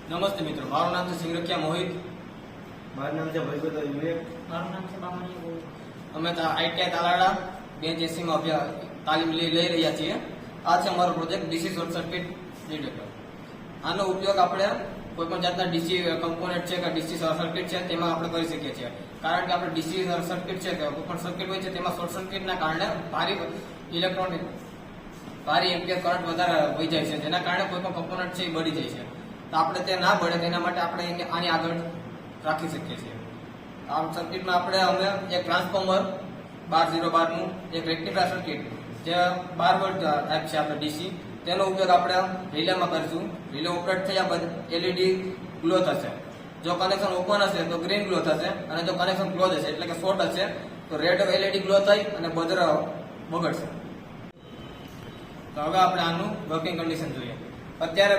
નમસ્તે મિત્રો, મારું નામ છે સિંગરખિયા મોહિત. મારું નામ છે વૈભવ વિવેક. મારું નામ છે બામણી ગોળ. અમે આઈટીઆઈ તાલાડા બેન્ચ એસીમાં તાલીમ લઈ રહ્યા છીએ. આ છે અમારો project DC short circuit detector. આનો ઉપયોગ આપણે કોઈ પણ જાતના ડીસી કમ્પોનેન્ટ છે કે ડીસી શોર્ટ સર્કિટ છે તેમાં આપણે કરી શકીએ છીએ. કારણ કે આપણે ડીસી સર્કિટ છે કે કોઈ પણ સર્કિટ હોય છે તેમાં શોર્ટ સર્કિટના કારણે ભારે એમ્પિયર કરંટ વધારે વહી જાય છે, જેના કારણે કોઈ પણ કમ્પોનન્ટ છે એ બળી જાય છે. તો આપણે તે ના બળે તેના માટે આપણે એને આની આગળ રાખી શકીએ છીએ. આ સર્કિટમાં અમે એક ટ્રાન્સફોર્મર 12 નું એક રેક્ટિફાયર સર્કિટ જે 12 વોલ્ટ ટાઈપ છે આપણે ડીસી, તેનો ઉપયોગ આપણે રિલેમાં કરીશું. રિલે ઓપરેટ થયા બાદ એલઈડી ગ્લો થશે. જો કનેક્શન ઓપન હશે તો ગ્રીન ગ્લો થશે, અને જો કનેક્શન ક્લોઝ હશે એટલે કે શોર્ટ હશે તો રેડ એલઈડી ગ્લો થઈ અને બજર બગડશે. તો હવે આપણે આનું વર્કિંગ કન્ડિશન જોઈએ. અત્યારે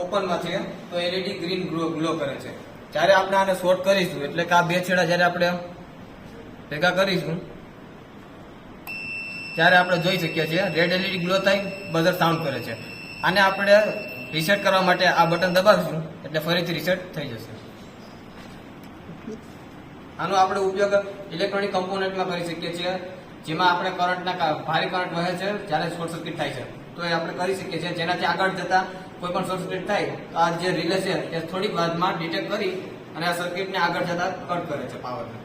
ઓપનમાં છે તો એલઈડી ગ્રીન ગ્લો કરે છે. જ્યારે આપણે આને શોર્ટ કરીશું એટલે કે આ બે છેડા જ્યારે આપણે ભેગા કરીશું ત્યારે આપણે જોઈ શકીએ છીએ રેડ એલઈડી ગ્લો થઈ બઝર સાઉન્ડ કરે છે. આને આપણે રીસેટ કરવા માટે આ બટન દબાવીશું એટલે ફરીથી રીસેટ થઈ જશે. આનો આપણે ઉપયોગ ઇલેક્ટ્રોનિક કમ્પોનન્ટમાં કરી શકીએ છીએ, જેમાં આપણે ભારે કરંટ વહે છે જ્યારે શોર્ટ સર્કિટ થાય છે તો એ આપણે કરી શકીએ છીએ. જેનાથી આગળ જતા કોઈ પણ શોર્ટ સર્કિટ થાય તો આ જે રિલે છે તે થોડીક વારમાં ડિટેક્ટ કરી અને આ સર્કિટને આગળ જતા કટ કરે છે પાવરને.